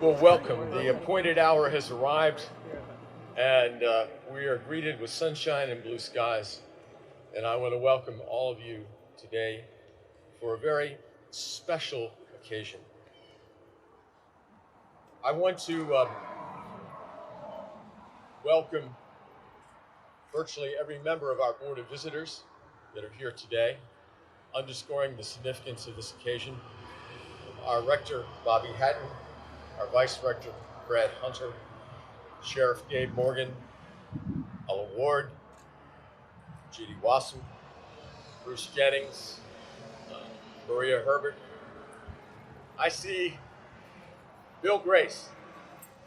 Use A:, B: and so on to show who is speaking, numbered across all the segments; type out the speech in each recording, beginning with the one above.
A: Well, welcome. The appointed hour has arrived, and we are greeted with sunshine and blue skies. And I want to welcome all of you today for a very special occasion. I want to welcome virtually every member of our Board of Visitors that are here today, underscoring the significance of this occasion. Our Rector, Bobby Hatton, our Vice Rector, Brad Hunter, Sheriff Gabe Morgan, Ella Ward, Judy Wasson, Bruce Jennings, Maria Herbert. I see Bill Grace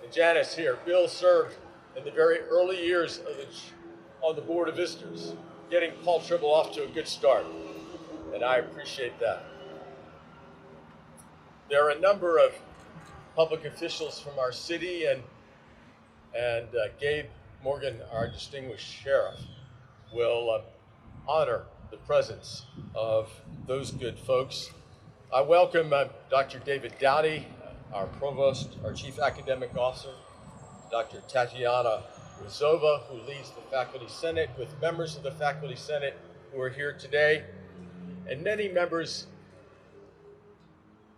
A: and Janice here. Bill served in the very early years on the Board of Visitors, getting Paul Tribble off to a good start, and I appreciate that. There are a number of public officials from our city and Gabe Morgan, our distinguished sheriff, will honor the presence of those good folks. I welcome Dr. David Dowdy, our provost, our chief academic officer, Dr. Tatiana Rizova, who leads the Faculty Senate, with members of the Faculty Senate who are here today, and many members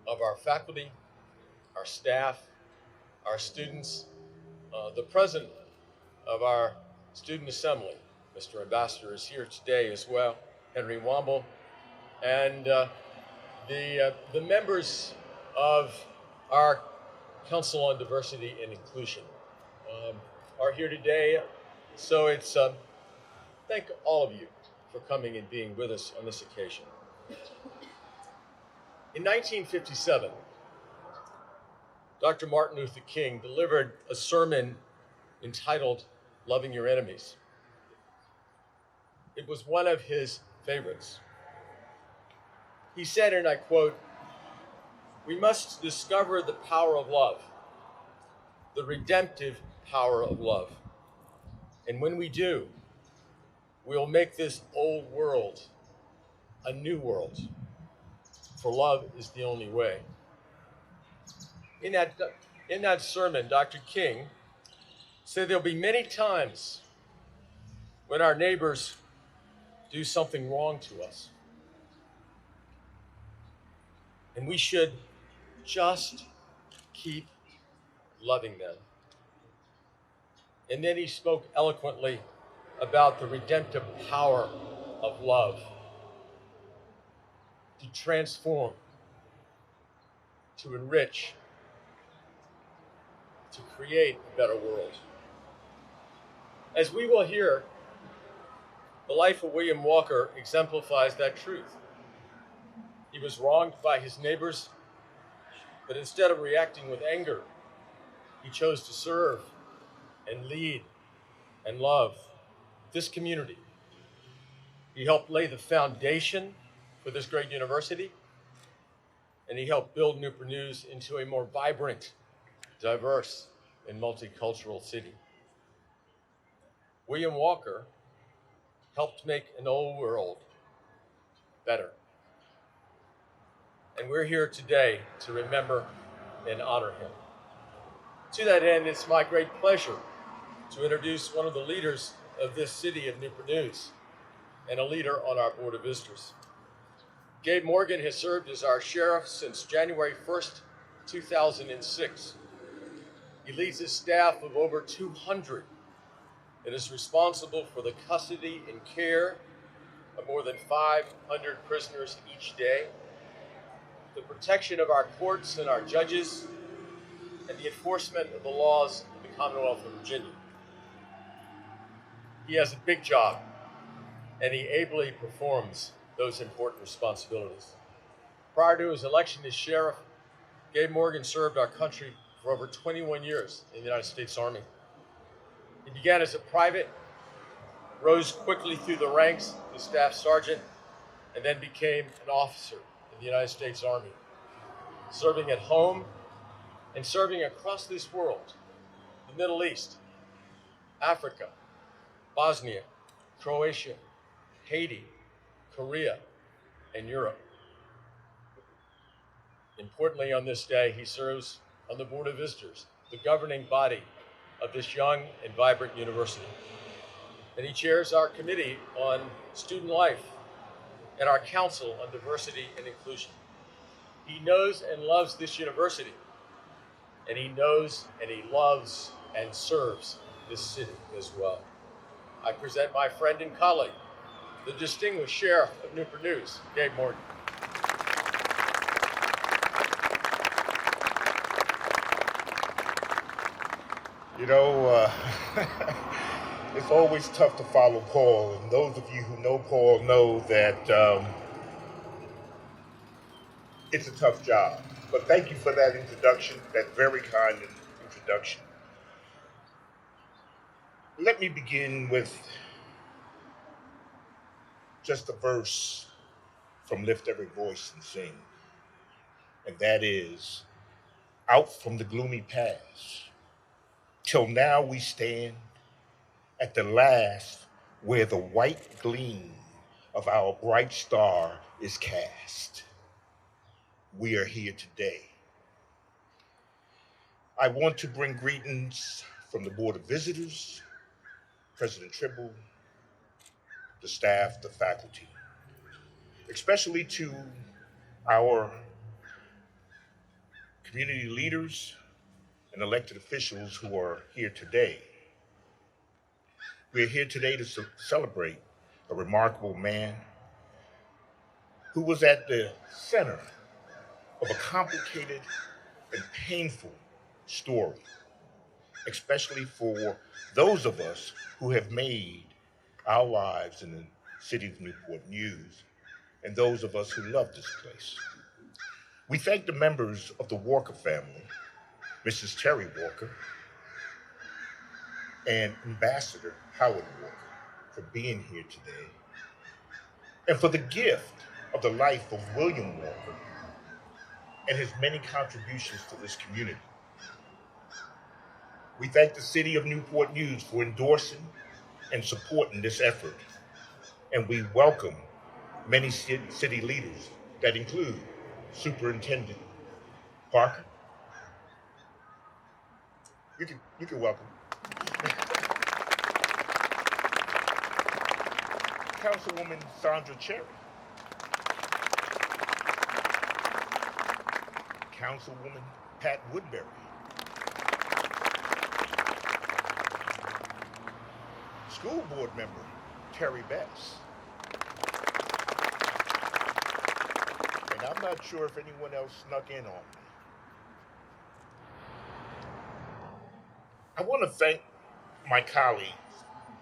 A: of our faculty, our staff, our students, the president of our student assembly, Mr. Ambassador, is here today as well, Henry Womble, and the members of our Council on Diversity and Inclusion are here today. So it's thank all of you for coming and being with us on this occasion. In 1957, Dr. Martin Luther King delivered a sermon entitled Loving Your Enemies. It was one of his favorites. He said, and I quote, "We must discover the power of love, the redemptive power of love. And when we do, we'll make this old world a new world, for love is the only way." In that sermon, Dr. King said there'll be many times when our neighbors do something wrong to us, and we should just keep loving them. And then he spoke eloquently about the redemptive power of love to transform, to enrich, to create a better world. As we will hear, the life of William Walker exemplifies that truth. He was wronged by his neighbors, but instead of reacting with anger, he chose to serve and lead and love this community. He helped lay the foundation for this great university, and he helped build Newport News into a more vibrant, diverse, and multicultural city. William Walker helped make an old world better. And we're here today to remember and honor him. To that end, it's my great pleasure to introduce one of the leaders of this city of Newport News and a leader on our Board of Visitors. Gabe Morgan has served as our sheriff since January 1st, 2006. He leads a staff of over 200 and is responsible for the custody and care of more than 500 prisoners each day, the protection of our courts and our judges, and the enforcement of the laws of the Commonwealth of Virginia. He has a big job, and he ably performs those important responsibilities. Prior to his election as sheriff, Gabe Morgan served our country for over 21 years in the United States Army. He began as a private, rose quickly through the ranks to staff sergeant, and then became an officer in the United States Army, serving at home and serving across this world, the Middle East, Africa, Bosnia, Croatia, Haiti, Korea, and Europe. Importantly, on this day, he serves on the Board of Visitors, the governing body of this young and vibrant university. And he chairs our committee on student life and our council on diversity and inclusion. He knows and loves this university, and he knows and he loves and serves this city as well. I present my friend and colleague, the distinguished Sheriff of Newport News, Gabe Morton.
B: You know, it's always tough to follow Paul, and those of you who know Paul know that it's a tough job. But thank you for that introduction, that very kind introduction. Let me begin with just a verse from Lift Every Voice and Sing, and that is, out from the gloomy past, till now we stand at the last where the white gleam of our bright star is cast. We are here today. I want to bring greetings from the Board of Visitors, President Tribble, the staff, the faculty, especially to our community leaders and elected officials who are here today. We're here today to celebrate a remarkable man who was at the center of a complicated and painful story, especially for those of us who have made our lives in the city of Newport News and those of us who love this place. We thank the members of the Walker family, Mrs. Terry Walker and Ambassador Howard Walker, for being here today and for the gift of the life of William Walker and his many contributions to this community. We thank the City of Newport News for endorsing and supporting this effort. And we welcome many city leaders that include Superintendent Parker. You can welcome. Councilwoman Sandra Cherry. Councilwoman Pat Woodbury. School board member Terry Bess. And I'm not sure if anyone else snuck in on me. I want to thank my colleagues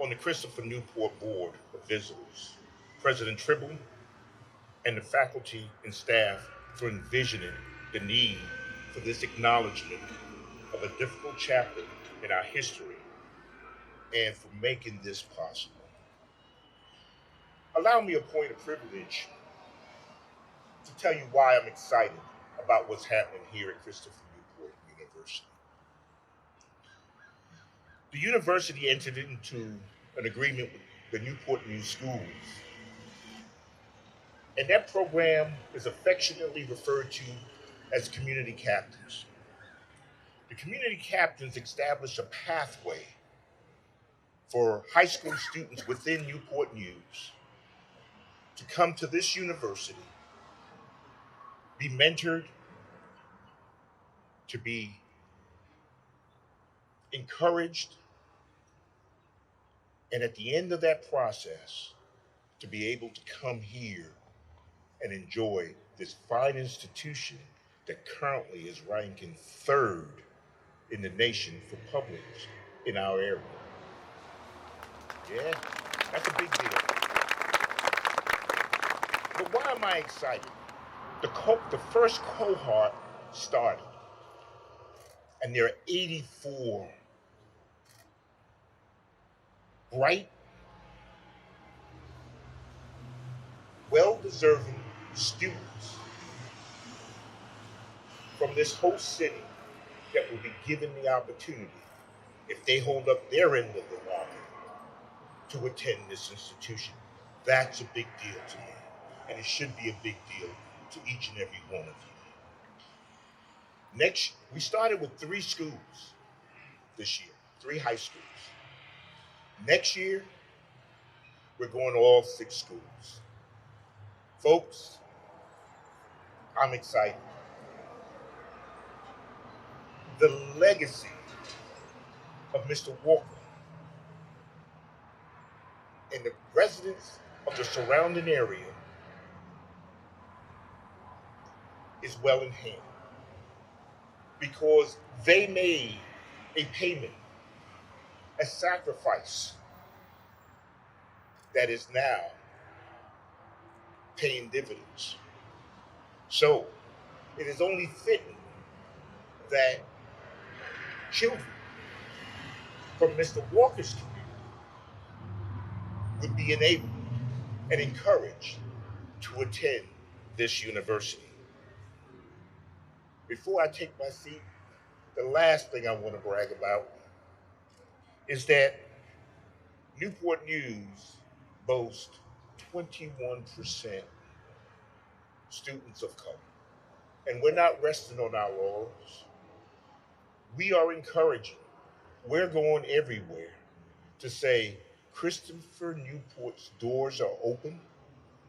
B: on the Christopher Newport Board of Visitors, President Tribble, and the faculty and staff for envisioning the need for this acknowledgement of a difficult chapter in our history and for making this possible. Allow me a point of privilege to tell you why I'm excited about what's happening here at Christopher Newport University. The university entered into an agreement with the Newport News Schools, and that program is affectionately referred to as community captains. The community captains establish a pathway for high school students within Newport News to come to this university, be mentored, to be encouraged, and at the end of that process, to be able to come here and enjoy this fine institution that currently is ranking third in the nation for Publix in our area. Yeah, that's a big deal. But why am I excited? The first cohort started, and there are 84 bright, well-deserving students from this host city that will be given the opportunity, if they hold up their end of the line, to attend this institution. That's a big deal to me, and it should be a big deal to each and every one of you. We started with 3 schools this year, 3 high schools. Next year, we're going to all 6 schools. Folks, I'm excited. The legacy of Mr. Walker and the residents of the surrounding area is well in hand because they made a payment, a sacrifice that is now paying dividends. So it is only fitting that children from Mr. Walker's community would be enabled and encouraged to attend this university. Before I take my seat, the last thing I want to brag about is that Newport News boasts 21% students of color. And we're not resting on our laurels. We are encouraging, we're going everywhere to say, Christopher Newport's doors are open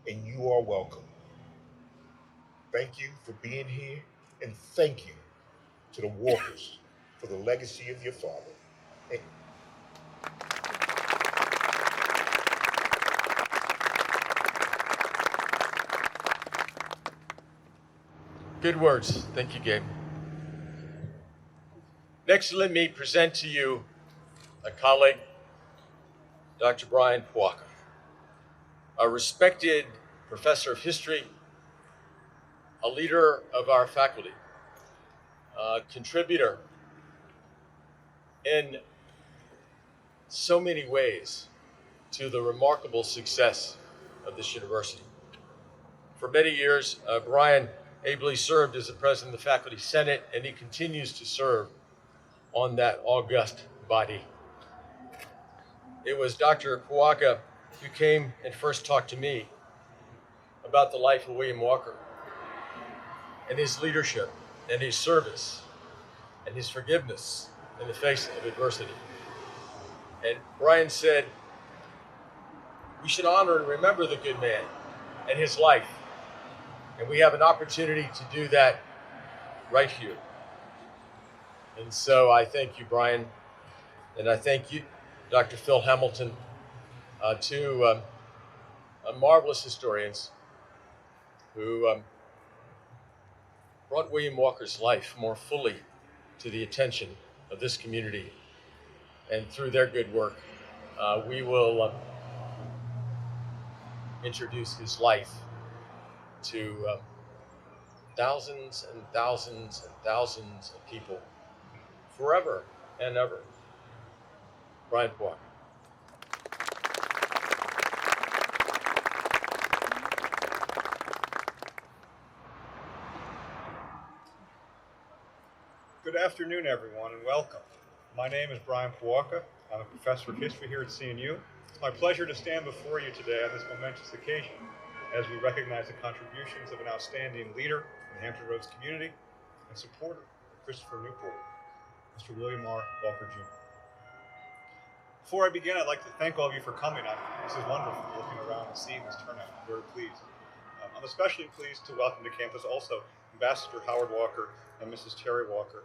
B: and you are welcome. Thank you for being here, and thank you to the Walkers for the legacy of your father. And
A: Good words. Thank you, Gabe. Next, let me present to you a colleague, Dr. Brian Puaka, a respected professor of history, a leader of our faculty, a contributor in so many ways to the remarkable success of this university. For many years, Brian ably served as the president of the Faculty Senate, and he continues to serve on that august body. It was Dr. Puaka who came and first talked to me about the life of William Walker and his leadership and his service and his forgiveness in the face of adversity. And Brian said, we should honor and remember the good man and his life. And we have an opportunity to do that right here. And so I thank you, Brian, and I thank you, Dr. Phil Hamilton, two marvelous historians who brought William Walker's life more fully to the attention of this community. And through their good work, we will introduce his life to thousands and thousands and thousands of people forever and ever. Brian Puaka.
C: Good afternoon, everyone, and welcome. My name is Brian Puaka. I'm a professor of history here at CNU. It's my pleasure to stand before you today on this momentous occasion as we recognize the contributions of an outstanding leader in the Hampton Roads community and supporter of Christopher Newport, Mr. William R. Walker Jr. Before I begin, I'd like to thank all of you for coming. This is wonderful looking around and seeing this turnout. I'm very pleased. I'm especially pleased to welcome to campus also Ambassador Howard Walker and Mrs. Terry Walker.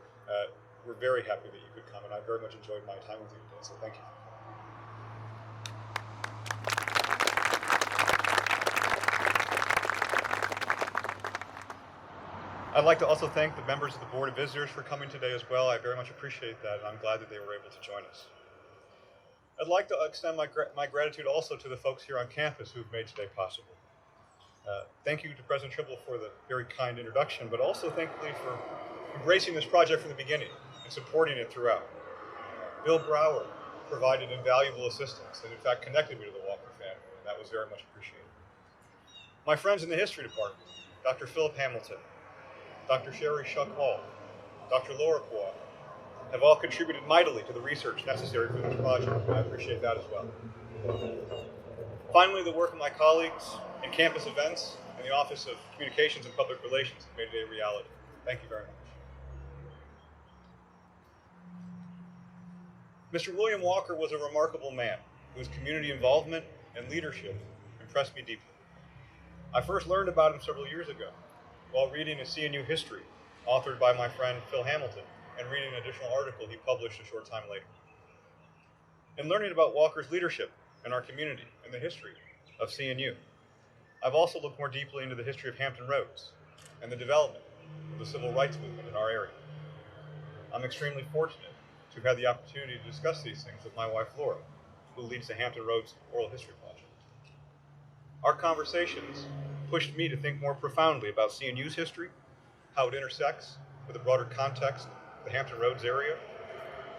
C: We're very happy that you could come, and I very much enjoyed my time with you today, so thank you. I'd like to also thank the members of the Board of Visitors for coming today as well. I very much appreciate that, and I'm glad that they were able to join us. I'd like to extend my gratitude also to the folks here on campus who've made today possible. Thank you to President Tribble for the very kind introduction, but also thankfully for embracing this project from the beginning and supporting it throughout. Bill Brower provided invaluable assistance and in fact connected me to the Walker family, and that was very much appreciated. My friends in the history department, Dr. Philip Hamilton, Dr. Sherry Shuck Hall, Dr. Laura Puaka, have all contributed mightily to the research necessary for this project, and I appreciate that as well. Finally, the work of my colleagues in campus events and the Office of Communications and Public Relations have made it a reality. Thank you very much. Mr. William Walker was a remarkable man whose community involvement and leadership impressed me deeply. I first learned about him several years ago while reading a CNU history authored by my friend Phil Hamilton and reading an additional article he published a short time later. In learning about Walker's leadership in our community and the history of CNU, I've also looked more deeply into the history of Hampton Roads and the development of the civil rights movement in our area. I'm extremely fortunate to have had the opportunity to discuss these things with my wife Laura, who leads the Hampton Roads Oral History Project. Our conversations pushed me to think more profoundly about CNU's history, how it intersects with the broader context of the Hampton Roads area,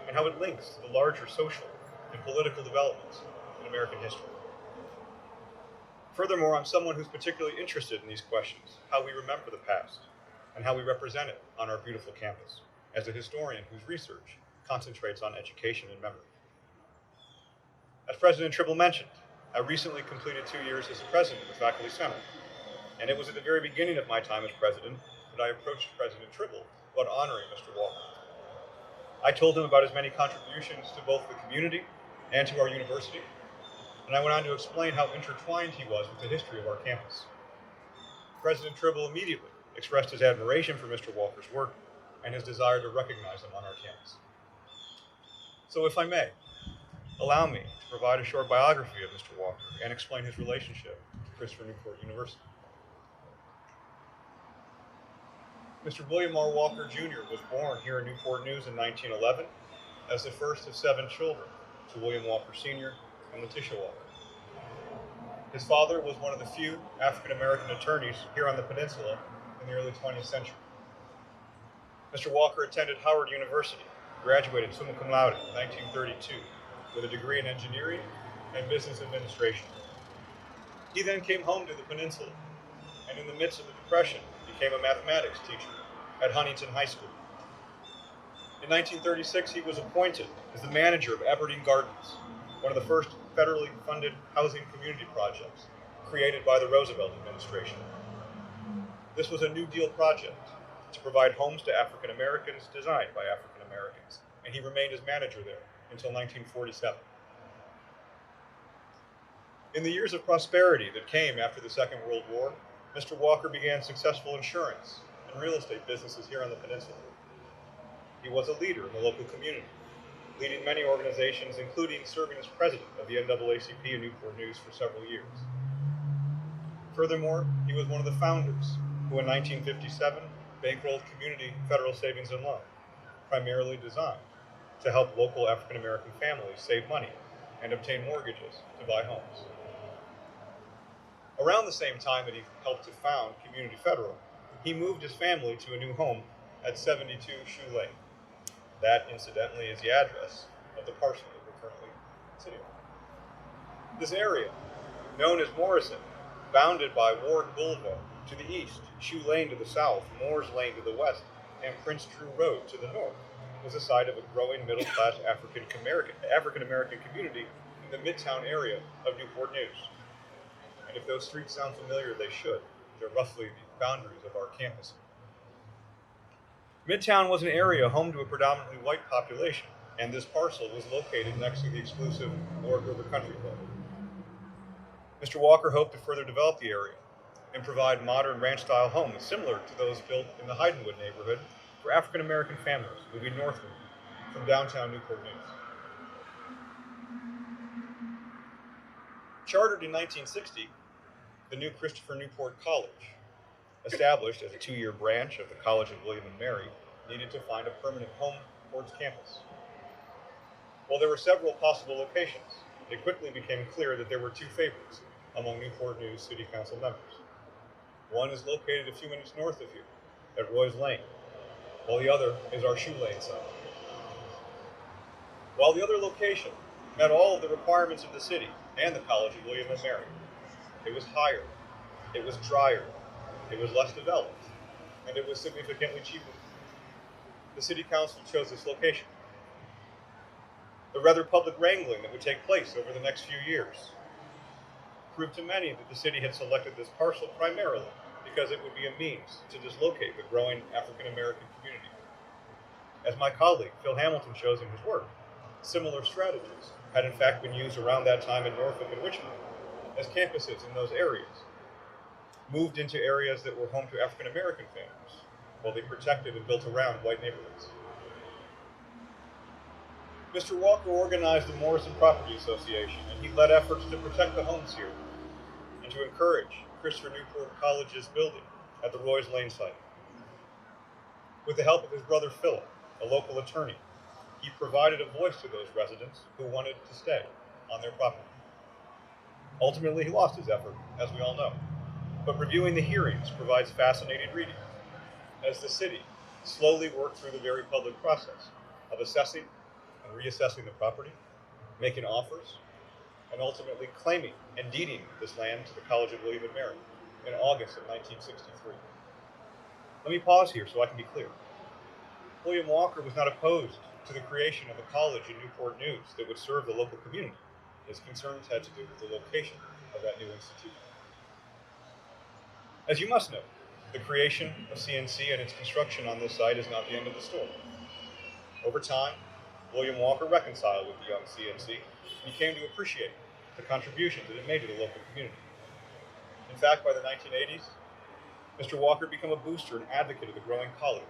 C: and how it links to the larger social and political developments in American history. Furthermore, I'm someone who's particularly interested in these questions, how we remember the past, and how we represent it on our beautiful campus, as a historian whose research concentrates on education and memory. As President Tribble mentioned, I recently completed 2 years as the president of the Faculty Senate, and it was at the very beginning of my time as president that I approached President Tribble about honoring Mr. Walker. I told him about his many contributions to both the community and to our university, and I went on to explain how intertwined he was with the history of our campus. President Tribble immediately expressed his admiration for Mr. Walker's work and his desire to recognize him on our campus. So if I may, allow me to provide a short biography of Mr. Walker and explain his relationship to Christopher Newport University. Mr. William R. Walker Jr. was born here in Newport News in 1911 as the first of 7 children to William Walker Sr. and Letitia Walker. His father was one of the few African-American attorneys here on the peninsula in the early 20th century. Mr. Walker attended Howard University, graduated summa cum laude in 1932 with a degree in engineering and business administration. He then came home to the peninsula and in the midst of the Depression became a mathematics teacher at Huntington High School. In 1936, he was appointed as the manager of Aberdeen Gardens, one of the first federally funded housing community projects created by the Roosevelt administration. This was a New Deal project to provide homes to African Americans designed by African Americans, and he remained as manager there until 1947. In the years of prosperity that came after the Second World War, Mr. Walker began successful insurance and real estate businesses here on the peninsula. He was a leader in the local community, leading many organizations, including serving as president of the NAACP in Newport News for several years. Furthermore, he was one of the founders who in 1957 bankrolled Community Federal Savings and Loan, primarily designed to help local African American families save money and obtain mortgages to buy homes. Around the same time that he helped to found Community Federal, he moved his family to a new home at 72 Shoe Lane. That, incidentally, is the address of the parcel that we're currently sitting on. This area, known as Morrison, bounded by Ward Boulevard to the east, Shoe Lane to the south, Moores Lane to the west, and Prince Drew Road to the north, was the site of a growing middle-class African American community in the Midtown area of Newport News. And if those streets sound familiar, they should. They're roughly the boundaries of our campus. Midtown was an area home to a predominantly white population, and this parcel was located next to the exclusive Ward River Country Club. Mr. Walker hoped to further develop the area and provide modern ranch-style homes similar to those built in the Hydenwood neighborhood for African American families moving northward from downtown Newport News. Chartered in 1960, the new Christopher Newport College, established as a 2-year branch of the College of William and Mary, needed to find a permanent home for its campus. While there were several possible locations, it quickly became clear that there were 2 favorites among Newport News City Council members. One is located a few minutes north of here, at Roy's Lane, while the other is our Shoe Lane site. While the other location met all of the requirements of the city and the College of William and Mary, it was higher, it was drier, it was less developed, and it was significantly cheaper. The City Council chose this location. The rather public wrangling that would take place over the next few years proved to many that the city had selected this parcel primarily because it would be a means to dislocate the growing African American community. As my colleague Phil Hamilton shows in his work, Similar strategies had in fact been used around that time in Norfolk and Richmond, as campuses in those areas moved into areas that were home to African American families, while they protected and built around white neighborhoods. Mr. Walker organized the Morrison Property Association, and he led efforts to protect the homes here and to encourage Christopher Newport College's building at the Roy's Lane site. With the help of his brother Philip, a local attorney, he provided a voice to those residents who wanted to stay on their property. Ultimately, he lost his effort, as we all know, but reviewing the hearings provides fascinating reading, as the city slowly worked through the very public process of assessing and reassessing the property, making offers, and ultimately claiming and deeding this land to the College of William and Mary in August of 1963. Let me pause here so I can be clear. William Walker was not opposed to the creation of a college in Newport News that would serve the local community. His concerns had to do with the location of that new institution. As you must know, the creation of CNC and its construction on this site is not the end of the story. Over time, William Walker reconciled with the young CNC and came to appreciate the contributions that it made to the local community. In fact, by the 1980s, Mr. Walker became a booster and advocate of the growing college.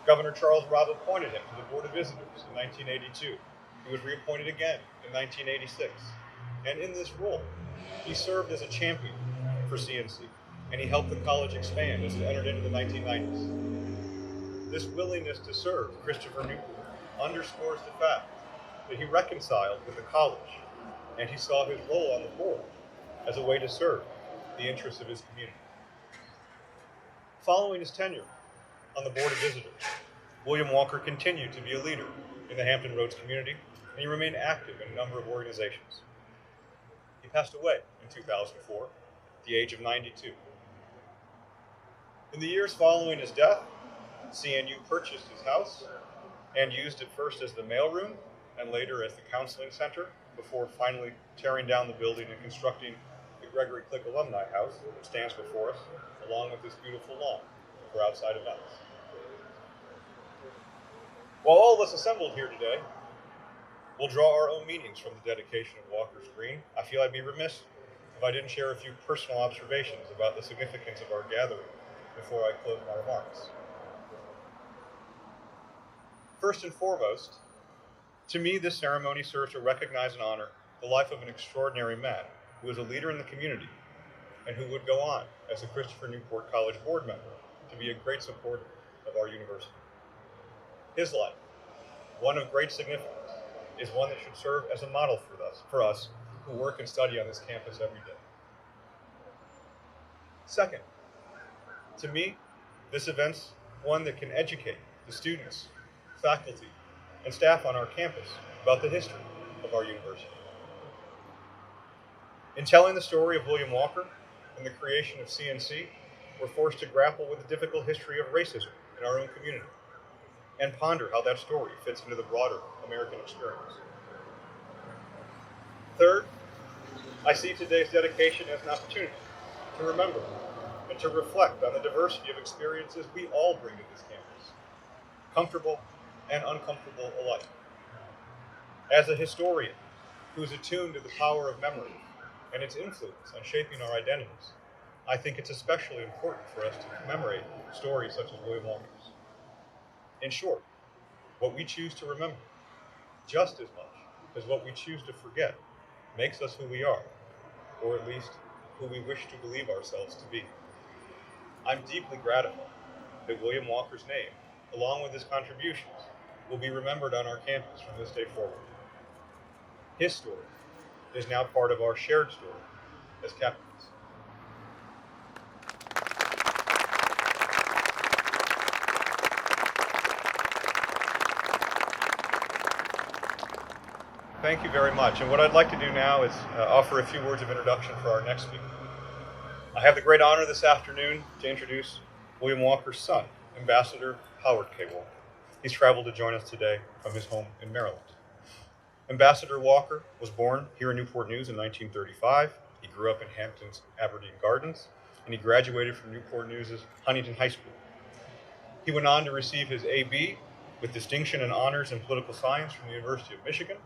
C: Governor Charles Robb appointed him to the Board of Visitors in 1982. He was reappointed again in 1986. And in this role, he served as a champion for CNC, and he helped the college expand as it entered into the 1990s. This willingness to serve Christopher Newport underscores the fact that he reconciled with the college, and he saw his role on the board as a way to serve the interests of his community. Following his tenure on the Board of Visitors, William Walker continued to be a leader in the Hampton Roads community, and he remained active in a number of organizations. He passed away in 2004 at the age of 92. In the years following his death, CNU purchased his house and used it first as the mailroom and later as the counseling center before finally tearing down the building and constructing the Gregory Click Alumni House that stands before us, along with this beautiful lawn for outside events. While all of us assembled here today will draw our own meanings from the dedication of Walker's Green, I feel I'd be remiss if I didn't share a few personal observations about the significance of our gathering before I close my remarks. First and foremost, to me, this ceremony serves to recognize and honor the life of an extraordinary man who was a leader in the community and who would go on as a Christopher Newport College board member to be a great supporter of our university. His life, one of great significance, is one that should serve as a model for us who work and study on this campus every day. Second, to me, this event's one that can educate the students, faculty, and staff on our campus about the history of our university. In telling the story of William Walker and the creation of CNC, we're forced to grapple with the difficult history of racism in our own community and ponder how that story fits into the broader American experience. Third, I see today's dedication as an opportunity to remember and to reflect on the diversity of experiences we all bring to this campus, comfortable and uncomfortable alike. As a historian who's attuned to the power of memory and its influence on shaping our identities, I think it's especially important for us to commemorate stories such as William Walker's. In short, what we choose to remember, just as much as what we choose to forget, makes us who we are, or at least who we wish to believe ourselves to be. I'm deeply gratified that William Walker's name, along with his contributions, will be remembered on our campus from this day forward. His story is now part of our shared story as Capitals. Thank you very much. And what I'd like to do now is offer a few words of introduction for our next speaker. I have the great honor this afternoon to introduce William Walker's son, Ambassador Howard K. Walker. He's traveled to join us today from his home in Maryland. Ambassador Walker was born here in Newport News in 1935. He grew up in Hampton's Aberdeen Gardens, and he graduated from Newport News' Huntington High School. He went on to receive his A.B. with distinction and honors in political science from the University of Michigan,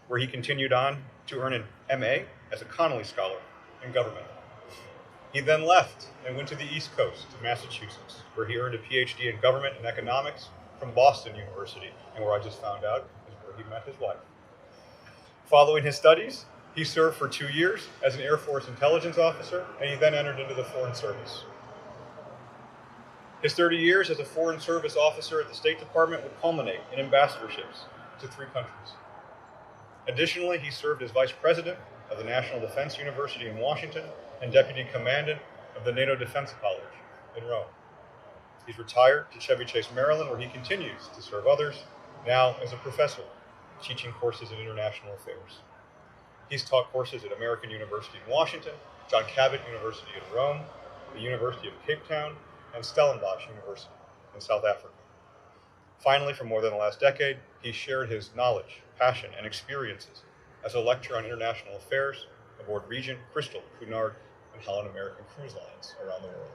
C: where he continued on to earn an MA as a Connolly Scholar in government. He then left and went to the East Coast to Massachusetts, where he earned a PhD in government and economics from Boston University, and where I just found out is where he met his wife. Following his studies, he served for 2 years as an Air Force intelligence officer, and he then entered into the Foreign Service. His 30 years as a Foreign Service officer at the State Department would culminate in ambassadorships to 3 countries. Additionally, he served as Vice President of the National Defense University in Washington and Deputy Commandant of the NATO Defense College in Rome. He's retired to Chevy Chase, Maryland, where he continues to serve others, now as a professor, teaching courses in international affairs. He's taught courses at American University in Washington, John Cabot University in Rome, the University of Cape Town, and Stellenbosch University in South Africa. Finally, for more than the last decade, he shared his knowledge, passion, and experiences as a lecturer on international affairs aboard Regent, Crystal, Cunard, and Holland American cruise lines around the world.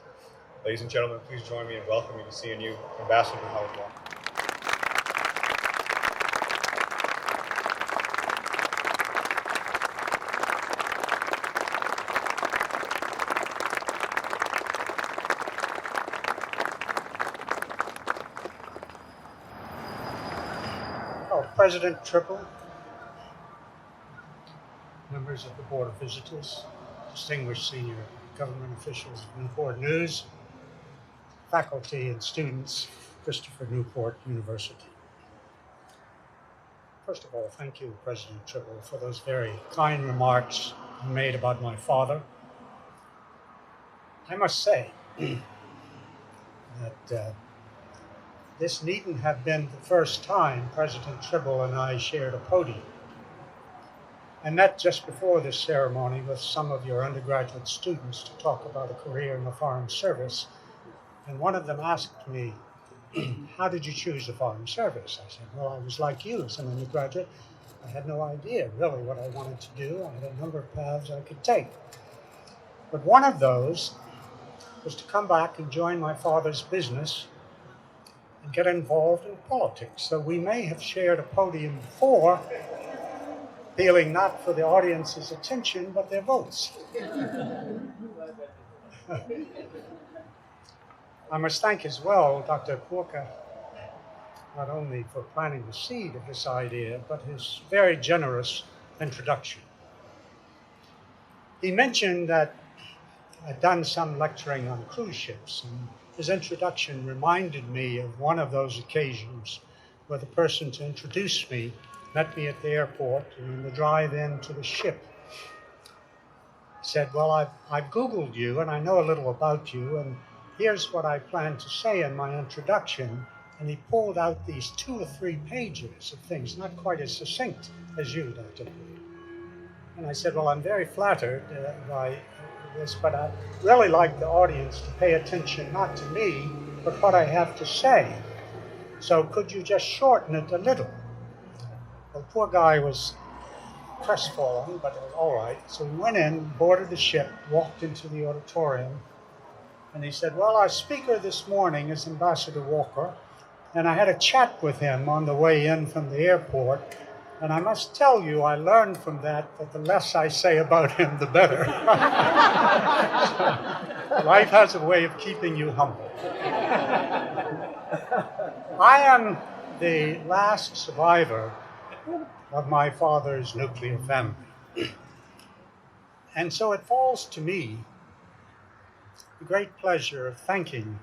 C: Ladies and gentlemen, please join me in welcoming to CNU Ambassador Howard Walker.
D: President Triple, members of the Board of Visitors, distinguished senior government officials of Newport News, faculty and students, Christopher Newport University. First of all, thank you, President Triple, for those very kind remarks you made about my father. I must say that this needn't have been the first time President Tribble and I shared a podium. I met just before this ceremony with some of your undergraduate students to talk about a career in the Foreign Service, and one of them asked me, how did you choose the Foreign Service? I said, well, I was like you as an undergraduate. I had no idea really what I wanted to do. I had a number of paths I could take. But one of those was to come back and join my father's business and get involved in politics. So we may have shared a podium before, appealing not for the audience's attention, but their votes. I must thank as well Dr. Purka, not only for planting the seed of this idea, but his very generous introduction. He mentioned that I'd done some lecturing on cruise ships, and his introduction reminded me of one of those occasions where the person to introduce me met me at the airport, and in the drive-in to the ship said, well, I've Googled you and I know a little about you, and here's what I plan to say in my introduction. And he pulled out these 2 or 3 pages of things, not quite as succinct as you, Dr. Purka. And I said, well, I'm very flattered by this, but I'd really like the audience to pay attention not to me, but what I have to say. So could you just shorten it a little? Well, the poor guy was crestfallen, but it was all right. So we went in, boarded the ship, walked into the auditorium, and he said, well, our speaker this morning is Ambassador Walker, and I had a chat with him on the way in from the airport, and I must tell you, I learned from that the less I say about him, the better. So, life has a way of keeping you humble. I am the last survivor of my father's nuclear family. And so it falls to me the great pleasure of thanking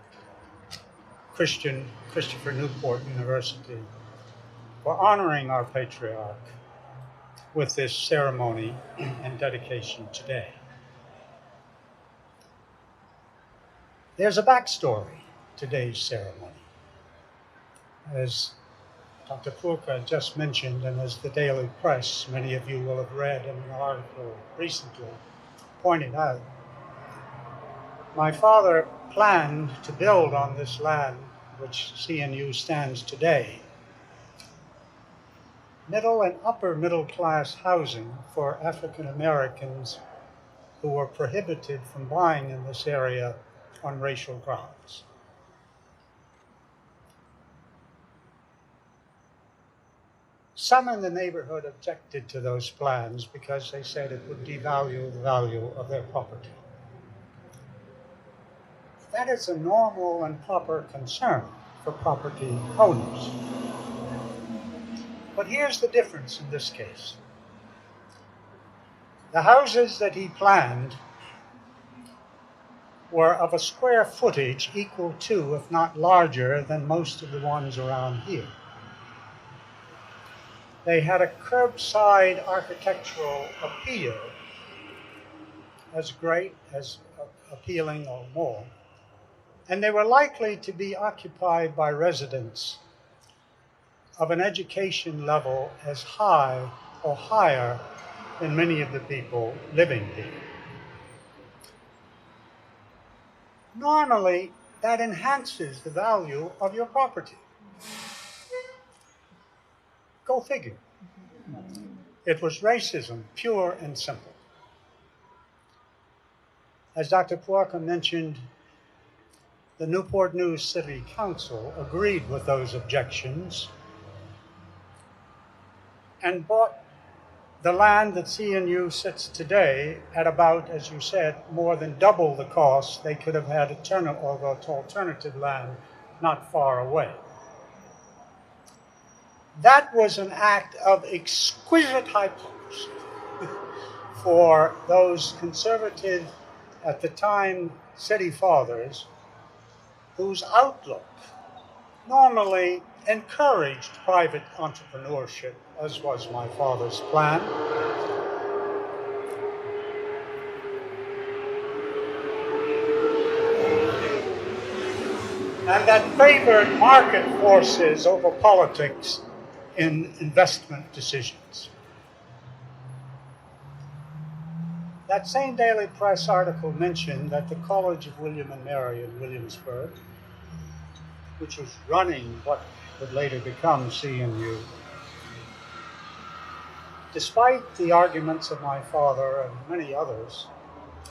D: Christopher Newport University for honoring our patriarch with this ceremony and dedication today. There's a backstory to today's ceremony. As Dr. Purka just mentioned, and as the Daily Press, many of you will have read in an article recently, pointed out, my father planned to build on this land which CNU stands today middle and upper middle class housing for African Americans who were prohibited from buying in this area on racial grounds. Some in the neighborhood objected to those plans because they said it would devalue the value of their property. That is a normal and proper concern for property owners. But here's the difference in this case. The houses that he planned were of a square footage equal to, if not larger, than most of the ones around here. They had a curbside architectural appeal as great, as appealing or more, and they were likely to be occupied by residents of an education level as high or higher than many of the people living here. Normally, that enhances the value of your property. Go figure. It was racism, pure and simple. As Dr. Puaka mentioned, the Newport News City Council agreed with those objections and bought the land that CNU sits today at about, as you said, more than double the cost they could have had alternative land not far away. That was an act of exquisite hypocrisy for those conservative, at the time, city fathers whose outlook normally encouraged private entrepreneurship, as was my father's plan. And that favored market forces over politics in investment decisions. That same Daily Press article mentioned that the College of William and Mary in Williamsburg, which was running what would later become CNU, despite the arguments of my father and many others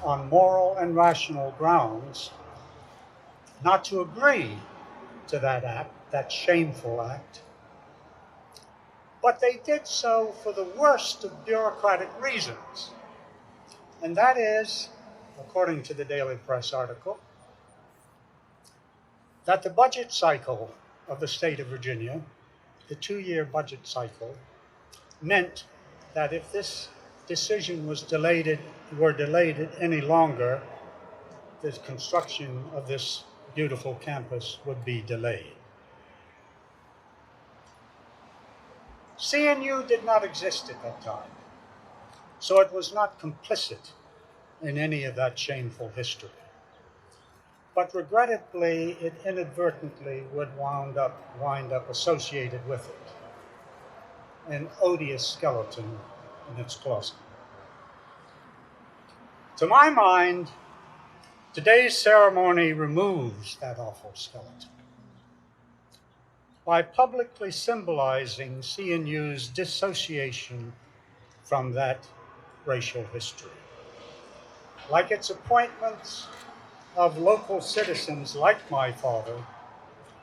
D: on moral and rational grounds, not to agree to that act, that shameful act, but they did so for the worst of bureaucratic reasons. And that is, according to the Daily Press article, that the budget cycle of the state of Virginia, the 2-year budget cycle, meant that if this decision were delayed any longer, the construction of this beautiful campus would be delayed. CNU did not exist at that time, so it was not complicit in any of that shameful history. But regrettably, it inadvertently would wind up associated with it, an odious skeleton in its closet. To my mind, today's ceremony removes that awful skeleton by publicly symbolizing CNU's dissociation from that racial history. Like its appointments of local citizens like my father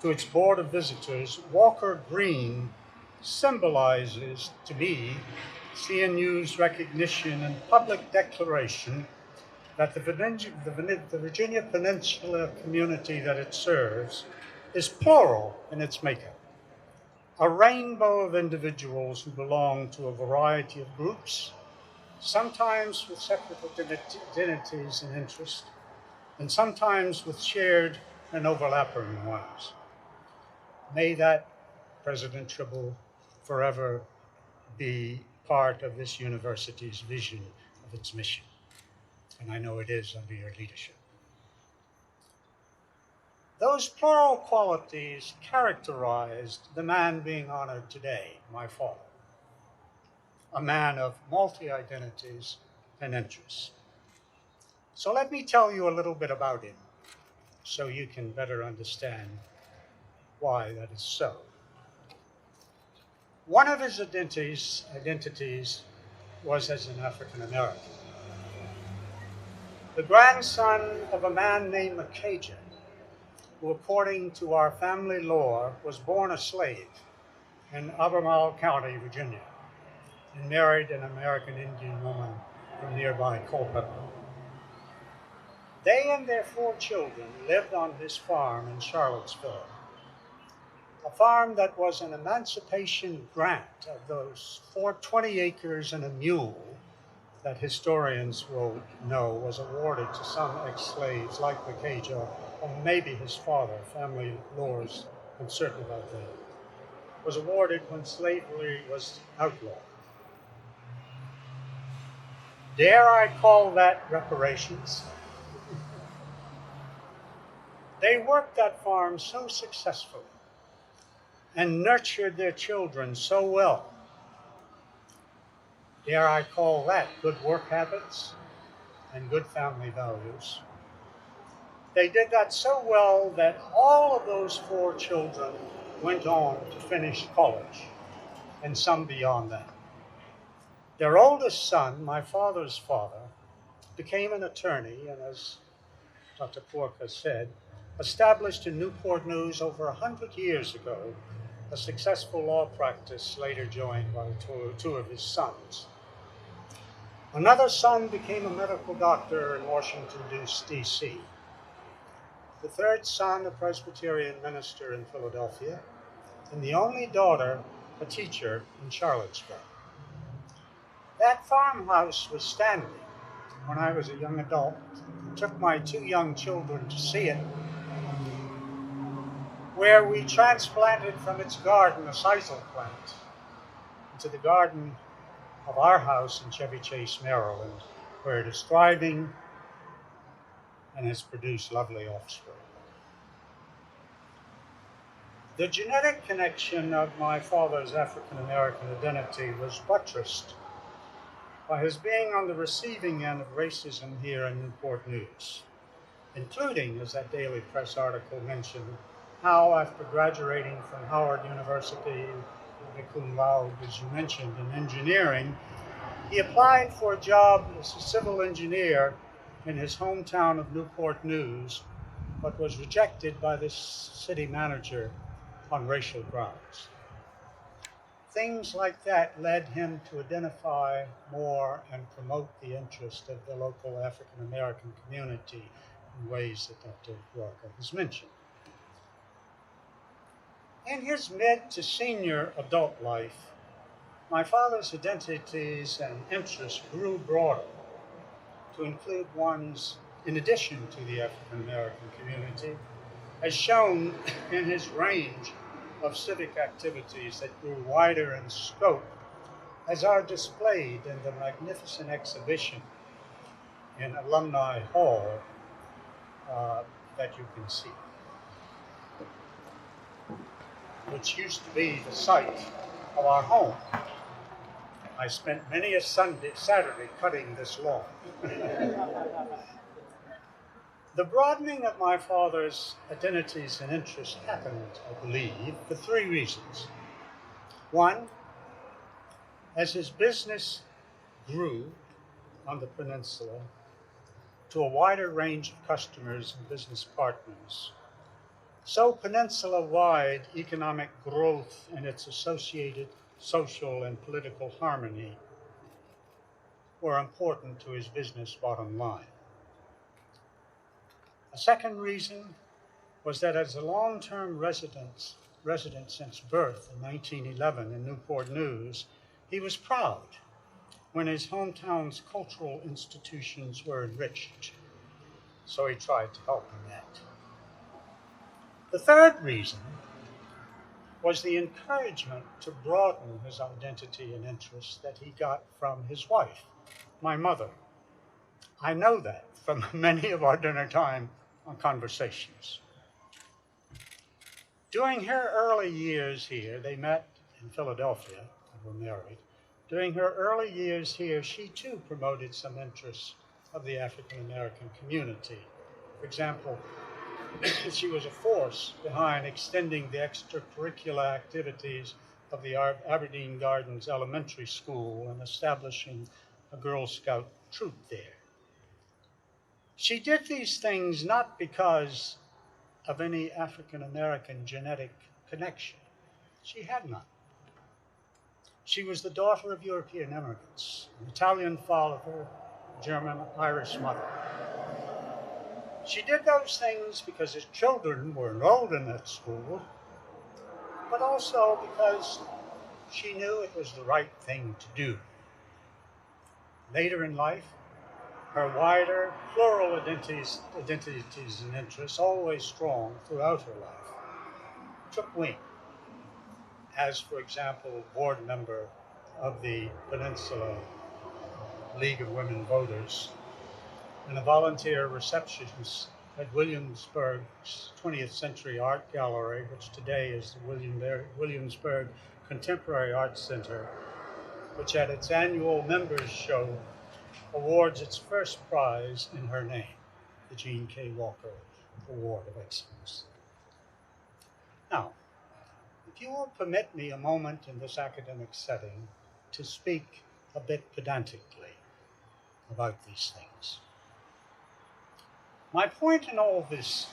D: to its Board of Visitors, Walker Green symbolizes to me CNU's recognition and public declaration that the Virginia Peninsula community that it serves is plural in its makeup, a rainbow of individuals who belong to a variety of groups, sometimes with separate identities and interests, and sometimes with shared and overlapping ones. May that, President Tribble, forever be part of this university's vision of its mission. And I know it is under your leadership. Those plural qualities characterized the man being honored today, my father, a man of multi-identities and interests. So let me tell you a little bit about him so you can better understand why that is so. One of his identities was as an African American. The grandson of a man named Makaja, who according to our family lore was born a slave in Albemarle County, Virginia, and married an American Indian woman from nearby Culpeper. They and their 4 children lived on his farm in Charlottesville, a farm that was an emancipation grant of those 420 acres and a mule that historians will know was awarded to some ex-slaves like Vacaja, or maybe his father, family lore is uncertain about that, was awarded when slavery was outlawed. Dare I call that reparations? They worked that farm so successfully and nurtured their children so well. Dare I call that good work habits and good family values? They did that so well that all of those 4 children went on to finish college, and some beyond that. Their oldest son, my father's father, became an attorney, and as Dr. Porca said, established in Newport News over 100 years ago a successful law practice later joined by 2 of his sons. Another son became a medical doctor in Washington, D.C. The 3rd son, a Presbyterian minister in Philadelphia, and the only daughter, a teacher in Charlottesville. That farmhouse was standing when I was a young adult. I took my 2 young children to see it, where we transplanted from its garden a sisal plant into the garden of our house in Chevy Chase, Maryland, where it is thriving and has produced lovely offspring. The genetic connection of my father's African American identity was buttressed by his being on the receiving end of racism here in Newport News, including, as that Daily Press article mentioned, how after graduating from Howard University, cum laude, as you mentioned, in engineering, he applied for a job as a civil engineer in his hometown of Newport News, but was rejected by the city manager on racial grounds. Things like that led him to identify more and promote the interest of the local African American community in ways that Dr. Walker has mentioned. In his mid to senior adult life, my father's identities and interests grew broader to include ones in addition to the African American community, as shown in his range of civic activities that grew wider in scope, as are displayed in the magnificent exhibition in Alumni Hall that you can see, which used to be the site of our home. I spent many a Saturday cutting this lawn. The broadening of my father's identities and interests happened, I believe, for 3 reasons. 1, as his business grew on the peninsula to a wider range of customers and business partners, so peninsula-wide economic growth and its associated social and political harmony were important to his business bottom line. A second reason was that as a long-term resident since birth in 1911 in Newport News, he was proud when his hometown's cultural institutions were enriched, so he tried to help in that. The third reason was the encouragement to broaden his identity and interests that he got from his wife, my mother. I know that from many of our dinner time conversations. During her early years here, they met in Philadelphia and were married. During her early years here, she too promoted some interests of the African American community. For example, she was a force behind extending the extracurricular activities of the Aberdeen Gardens Elementary School and establishing a Girl Scout troop there. She did these things not because of any African American genetic connection. She had none. She was the daughter of European immigrants, an Italian father, German-Irish mother. She did those things because his children were enrolled in that school, but also because she knew it was the right thing to do. Later in life, her wider, plural identities and interests, always strong throughout her life, took wing. As, for example, board member of the Peninsula League of Women Voters and a volunteer receptionist at Williamsburg's 20th Century Art Gallery, which today is the Williamsburg Contemporary Arts Center, which at its annual members show awards its first prize in her name, the Jean K. Walker Award of Excellence. Now, if you will permit me a moment in this academic setting to speak a bit pedantically about these things. My point in all this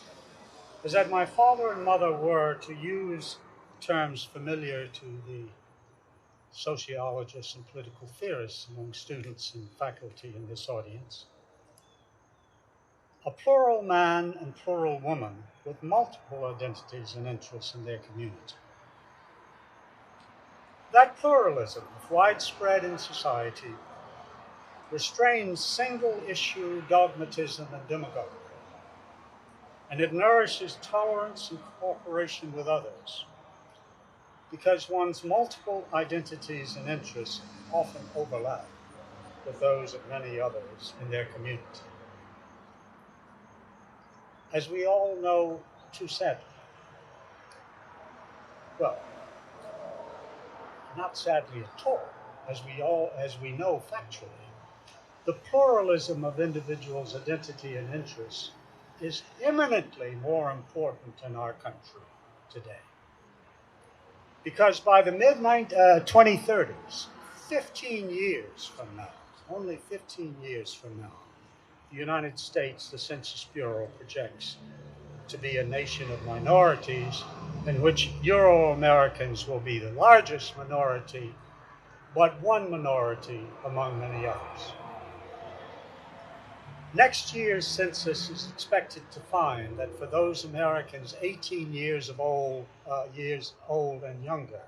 D: is that my father and mother were, to use terms familiar to the sociologists and political theorists among students and faculty in this audience, a plural man and plural woman with multiple identities and interests in their community. That pluralism, if widespread in society, restrains single-issue dogmatism and demagoguery, and it nourishes tolerance and cooperation with others, because one's multiple identities and interests often overlap with those of many others in their community. As we all know too sadly, well, not sadly at all, as we know factually, the pluralism of individuals' identity and interests is eminently more important in our country today. Because by the mid-2030s, 15 years from now, only 15 years from now, the United States, the Census Bureau projects to be a nation of minorities in which Euro-Americans will be the largest minority, but one minority among many others. Next year's census is expected to find that for those Americans 18 years old and younger,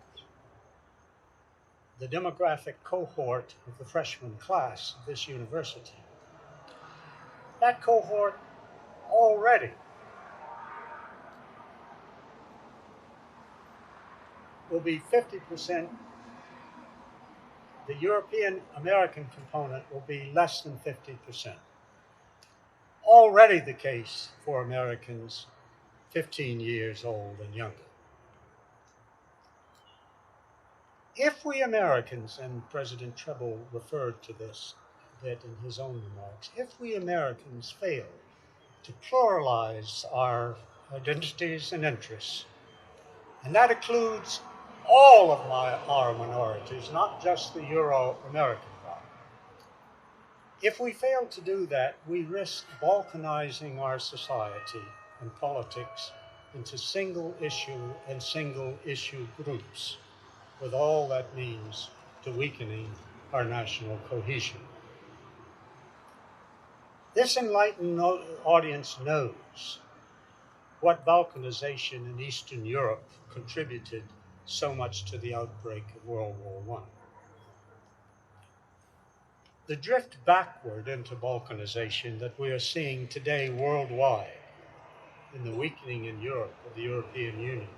D: the demographic cohort of the freshman class of this university, that cohort already will be 50%. The European American component will be less than 50%. Already the case for Americans 15 years old and younger. If we Americans, and President Trebel referred to this a bit in his own remarks, if we Americans fail to pluralize our identities and interests, and that includes all of our minorities, not just the Euro-American part. If we fail to do that, we risk balkanizing our society and politics into single issue groups, with all that means to weakening our national cohesion. This enlightened audience knows what balkanization in Eastern Europe contributed so much to the outbreak of World War I. The drift backward into balkanization that we are seeing today worldwide, in the weakening in Europe of the European Union,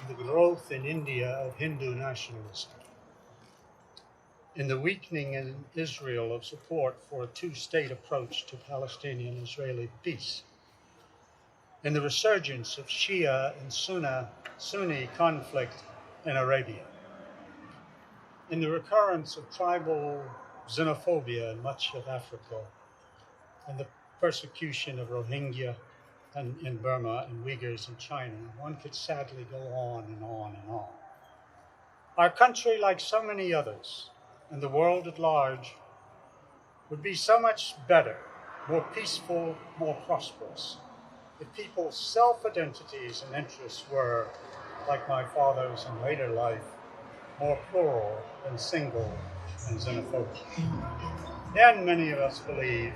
D: the growth in India of Hindu nationalism, in the weakening in Israel of support for a two-state approach to Palestinian-Israeli peace, in the resurgence of Shia and Sunni conflict in Arabia, in the recurrence of tribal xenophobia in much of Africa, and the persecution of Rohingya in Burma and Uyghurs in China. One could sadly go on and on and on. Our country, like so many others, and the world at large, would be so much better, more peaceful, more prosperous, if people's self-identities and interests were, like my father's in later life, more plural than single and xenophobic. And many of us believe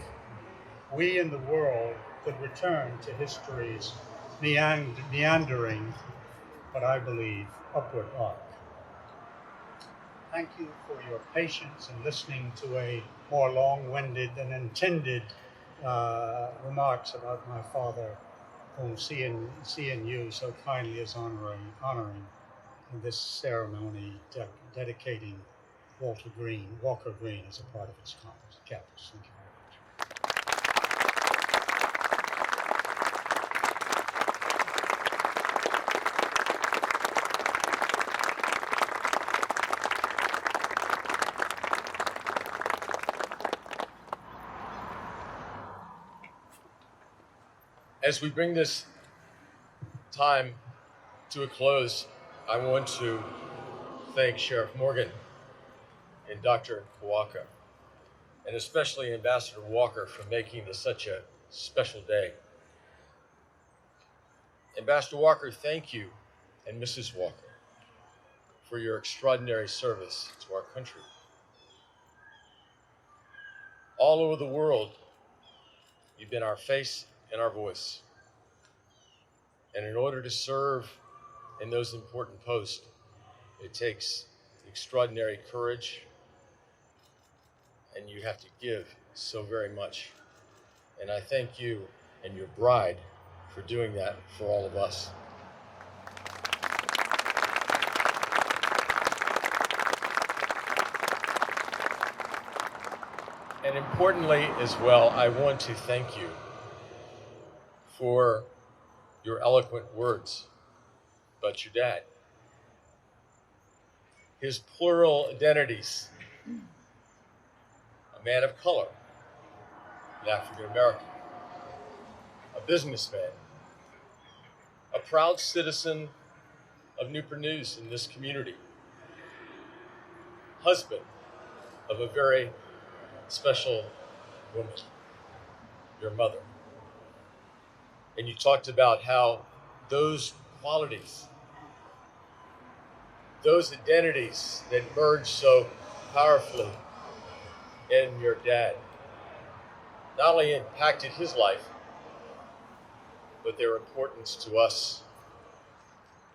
D: we in the world could return to history's meandering, but I believe upward arc. Thank you for your patience in listening to a more long-winded than intended remarks about my father, whom CNU so kindly is honoring in this ceremony dedicating Walker Green as a part of its campus. Thank you very much.
A: As we bring this time to a close, I want to thank Sheriff Morgan and Dr. Kawaka, and especially Ambassador Walker for making this such a special day. Ambassador Walker, thank you, and Mrs. Walker, for your extraordinary service to our country. All over the world, you've been our face and our voice. And in order to serve in those important posts, it takes extraordinary courage, and you have to give so very much. And I thank you and your bride for doing that for all of us. And importantly as well, I want to thank you for your eloquent words about your dad. His plural identities: a man of color, an African American, a businessman, a proud citizen of Newport News in this community, husband of a very special woman, your mother. And you talked about how those qualities, those identities that merged so powerfully in your dad, not only impacted his life, but their importance to us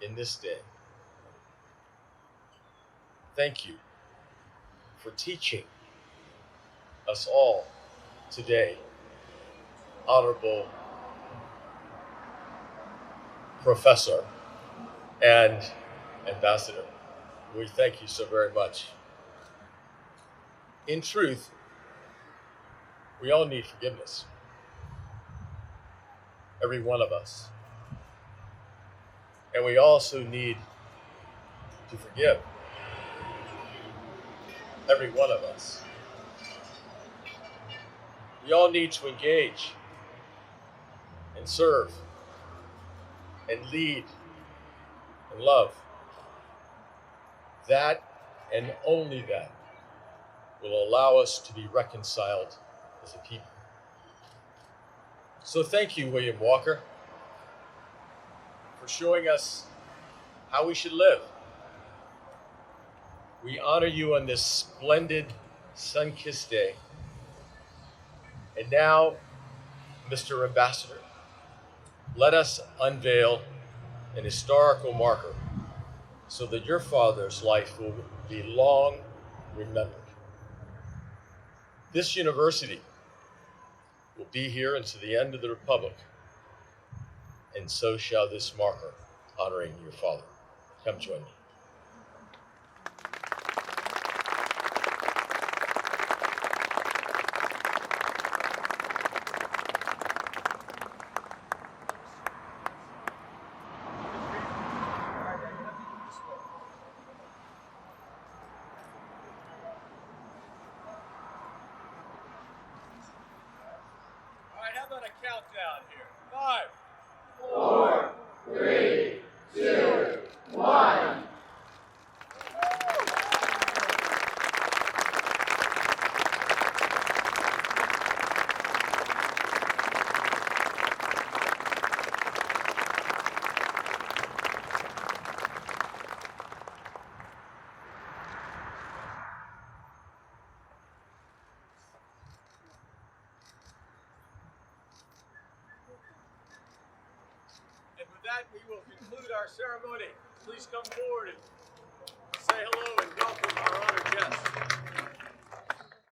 A: in this day. Thank you for teaching us all today, Honorable Professor and Ambassador. We thank you so very much. In truth, we all need forgiveness. Every one of us. And we also need to forgive. Every one of us. We all need to engage and serve and lead and love. That and only that will allow us to be reconciled as a people. So thank you, William Walker, for showing us how we should live. We honor you on this splendid sun-kissed day. And now, Mr. Ambassador, let us unveil an historical marker so that your father's life will be long remembered. This university will be here until the end of the Republic, and so shall this marker honoring your father. Come join me. All right, how about a countdown here? 5, 4, 3, 2, 1. that, we will conclude our ceremony. Please come forward and say hello and welcome our honored guests.